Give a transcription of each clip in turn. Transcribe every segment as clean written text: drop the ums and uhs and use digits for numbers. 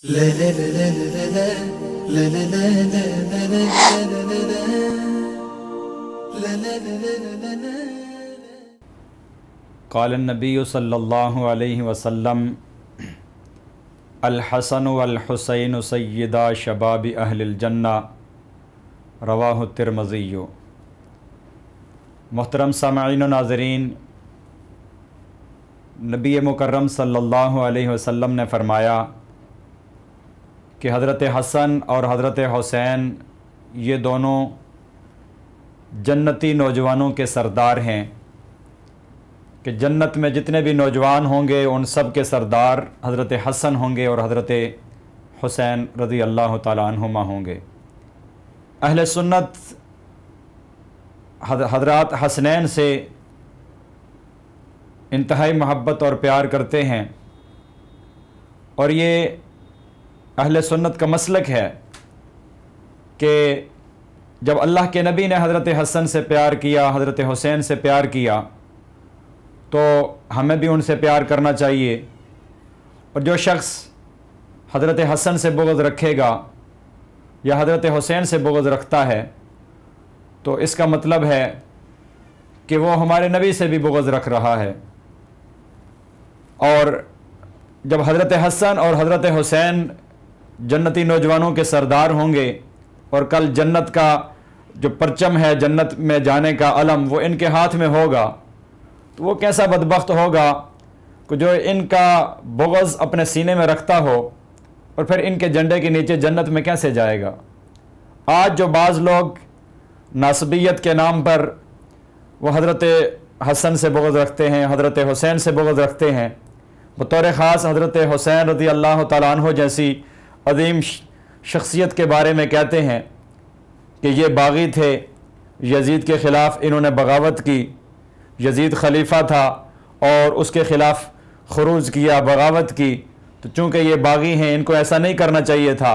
قال النبی صلی اللہ علیہ وسلم الحسن والحسین سیدا شباب اہل الجنہ رواہ الترمذی۔ محترم سامعین و ناظرین، نبی مکرم صلی اللہ علیہ وسلم نے فرمایا کہ حضرت حسن اور حضرت حسین یہ دونوں جنتی نوجوانوں کے سردار ہیں، کہ جنت میں جتنے بھی نوجوان ہوں گے ان سب کے سردار حضرت حسن ہوں گے اور حضرت حسین رضی اللہ تعالیٰ عنہما ہوں گے۔ اہل سنت حضرات حسنین سے انتہائی محبت اور پیار کرتے ہیں، اور یہ اہل سنت کا مسلک ہے کہ جب اللہ کے نبی نے حضرت حسن سے پیار کیا، حضرت حسین سے پیار کیا، تو ہمیں بھی ان سے پیار کرنا چاہیے۔ اور جو شخص حضرت حسن سے بغض رکھے گا یا حضرت حسین سے بغض رکھتا ہے تو اس کا مطلب ہے کہ وہ ہمارے نبی سے بھی بغض رکھ رہا ہے۔ اور جب حضرت حسن اور حضرت حسین جنتی نوجوانوں کے سردار ہوں گے اور کل جنت کا جو پرچم ہے، جنت میں جانے کا علم، وہ ان کے ہاتھ میں ہوگا، تو وہ کیسا بدبخت ہوگا کہ جو ان کا بغض اپنے سینے میں رکھتا ہو اور پھر ان کے جھنڈے کے نیچے جنت میں کیسے جائے گا۔ آج جو بعض لوگ ناسبیت کے نام پر وہ حضرت حسن سے بغض رکھتے ہیں، حضرت حسین سے بغض رکھتے ہیں، بطور خاص حضرت حسین رضی اللہ تعالیٰ عنہ جیسی عظیم شخصیت کے بارے میں کہتے ہیں کہ یہ باغی تھے، یزید کے خلاف انہوں نے بغاوت کی، یزید خلیفہ تھا اور اس کے خلاف خروج کیا، بغاوت کی، تو چونکہ یہ باغی ہیں ان کو ایسا نہیں کرنا چاہیے تھا۔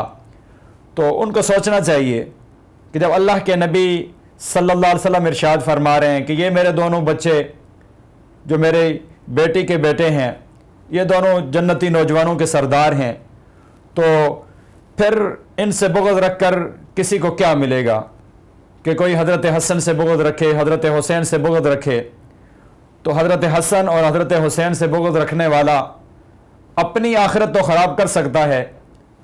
تو ان کو سوچنا چاہیے کہ جب اللہ کے نبی صلی اللہ علیہ وسلم ارشاد فرما رہے ہیں کہ یہ میرے دونوں بچے جو میرے بیٹی کے بیٹے ہیں، یہ دونوں جنتی نوجوانوں کے سردار ہیں، تو پھر ان سے بغض رکھ کر کسی کو کیا ملے گا کہ کوئی حضرت حسن سے بغض رکھے، حضرت حسین سے بغض رکھے۔ تو حضرت حسن اور حضرت حسین سے بغض رکھنے والا اپنی آخرت تو خراب کر سکتا ہے،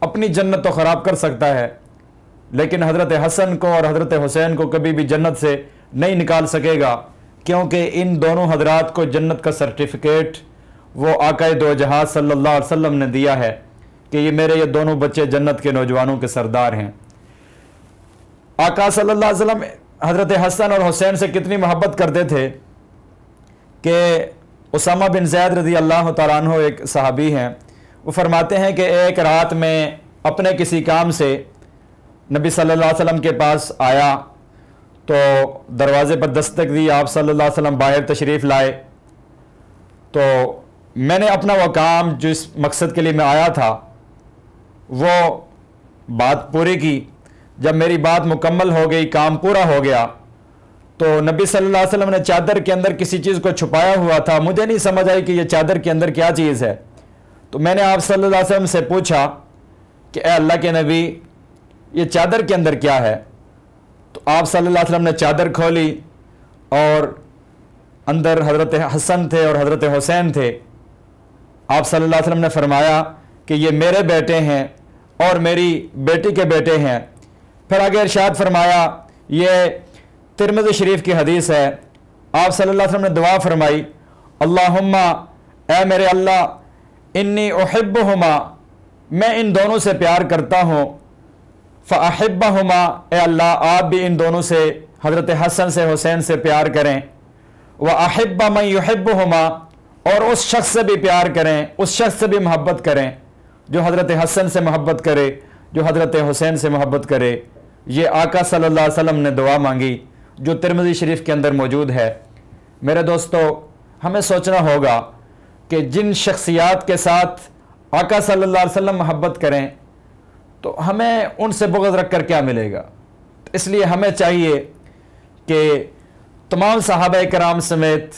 اپنی جنت تو خراب کر سکتا ہے، لیکن حضرت حسن کو اور حضرت حسین کو کبھی بھی جنت سے نہیں نکال سکے گا، کیونکہ ان دونوں حضرات کو جنت کا سرٹیفکیٹ وہ آقا دو جہاں صلی اللہ علیہ وسلم نے دیا ہے کہ یہ میرے یہ دونوں بچے جنت کے نوجوانوں کے سردار ہیں۔ آقا صلی اللہ علیہ وسلم حضرت حسن اور حسین سے کتنی محبت کرتے تھے کہ اسامہ بن زید رضی اللہ تعالیٰ عنہ ایک صحابی ہیں، وہ فرماتے ہیں کہ ایک رات میں اپنے کسی کام سے نبی صلی اللہ علیہ وسلم کے پاس آیا، تو دروازے پر دستک دی، آپ صلی اللہ علیہ وسلم باہر تشریف لائے، تو میں نے اپنا وہ کام جس مقصد کے لیے میں آیا تھا وہ بات پوری کی۔ جب میری بات مکمل ہو گئی، کام پورا ہو گیا، تو نبی صلی اللہ علیہ وسلم نے چادر کے اندر کسی چیز کو چھپایا ہوا تھا، مجھے نہیں سمجھ آئی کہ یہ چادر کے اندر کیا چیز ہے، تو میں نے آپ صلی اللہ علیہ وسلم سے پوچھا کہ اے اللہ کے نبی یہ چادر کے اندر کیا ہے؟ تو آپ صلی اللہ علیہ وسلم نے چادر کھولی اور اندر حضرت حسن تھے اور حضرت حسین تھے۔ آپ صلی اللہ علیہ وسلم نے فرمایا کہ یہ میرے بیٹے ہیں اور میری بیٹی کے بیٹے ہیں۔ پھر آگے ارشاد فرمایا، یہ ترمذی شریف کی حدیث ہے، آپ صلی اللہ علیہ وسلم نے دعا فرمائی، اللہم اے میرے اللہ انی احبہما، میں ان دونوں سے پیار کرتا ہوں، فاحبہما، اے اللہ آپ بھی ان دونوں سے، حضرت حسن سے حسین سے پیار کریں، واحب من یحبہما، اور اس شخص سے بھی پیار کریں، اس شخص سے بھی محبت کریں جو حضرت حسن سے محبت کرے، جو حضرت حسین سے محبت کرے۔ یہ آقا صلی اللہ علیہ وسلم نے دعا مانگی جو ترمذی شریف کے اندر موجود ہے۔ میرے دوستو، ہمیں سوچنا ہوگا کہ جن شخصیات کے ساتھ آقا صلی اللہ علیہ وسلم محبت کریں تو ہمیں ان سے بغض رکھ کر کیا ملے گا۔ اس لیے ہمیں چاہیے کہ تمام صحابہ کرام سمیت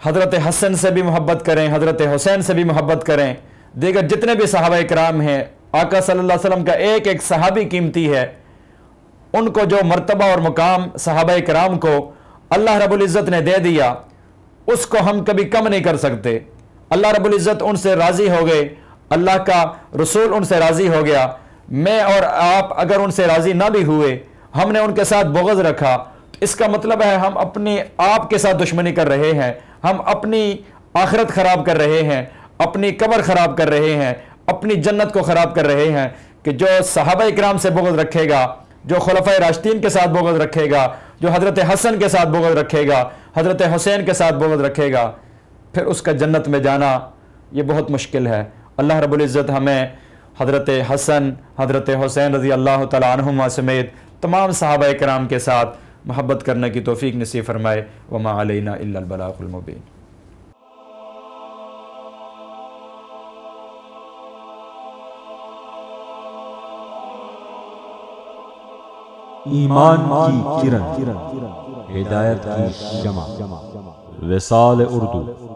حضرت حسن سے بھی محبت کریں، حضرت حسین سے بھی محبت کریں، دیگر جتنے بھی صحابہ کرام ہیں آقا صلی اللہ علیہ وسلم کا ایک ایک صحابی قیمتی ہے، ان کو جو مرتبہ اور مقام صحابہ کرام کو اللہ رب العزت نے دے دیا اس کو ہم کبھی کم نہیں کر سکتے۔ اللہ رب العزت ان سے راضی ہو گئے، اللہ کا رسول ان سے راضی ہو گیا۔ میں اور آپ اگر ان سے راضی نہ بھی ہوئے، ہم نے ان کے ساتھ بغض رکھا، تو اس کا مطلب ہے ہم اپنی آپ کے ساتھ دشمنی کر رہے ہیں، ہم اپنی آخرت خراب کر رہے ہیں، اپنی قبر خراب کر رہے ہیں، اپنی جنت کو خراب کر رہے ہیں۔ کہ جو صحابہ اکرام سے بغض رکھے گا، جو خلفائے راشدین کے ساتھ بغض رکھے گا، جو حضرت حسن کے ساتھ بغض رکھے گا، حضرت حسین کے ساتھ بغض رکھے گا، پھر اس کا جنت میں جانا یہ بہت مشکل ہے۔ اللہ رب العزت ہمیں حضرت حسن، حضرت حسین رضی اللہ تعالیٰ عنہما سمیت تمام صحابہ اکرام کے ساتھ محبت کرنے کی توفیق نصیب فرمائے۔ وما علینا الا البلاغ المبین۔ ایمان کی کرن، ہدایت کی شمع، وصال اردو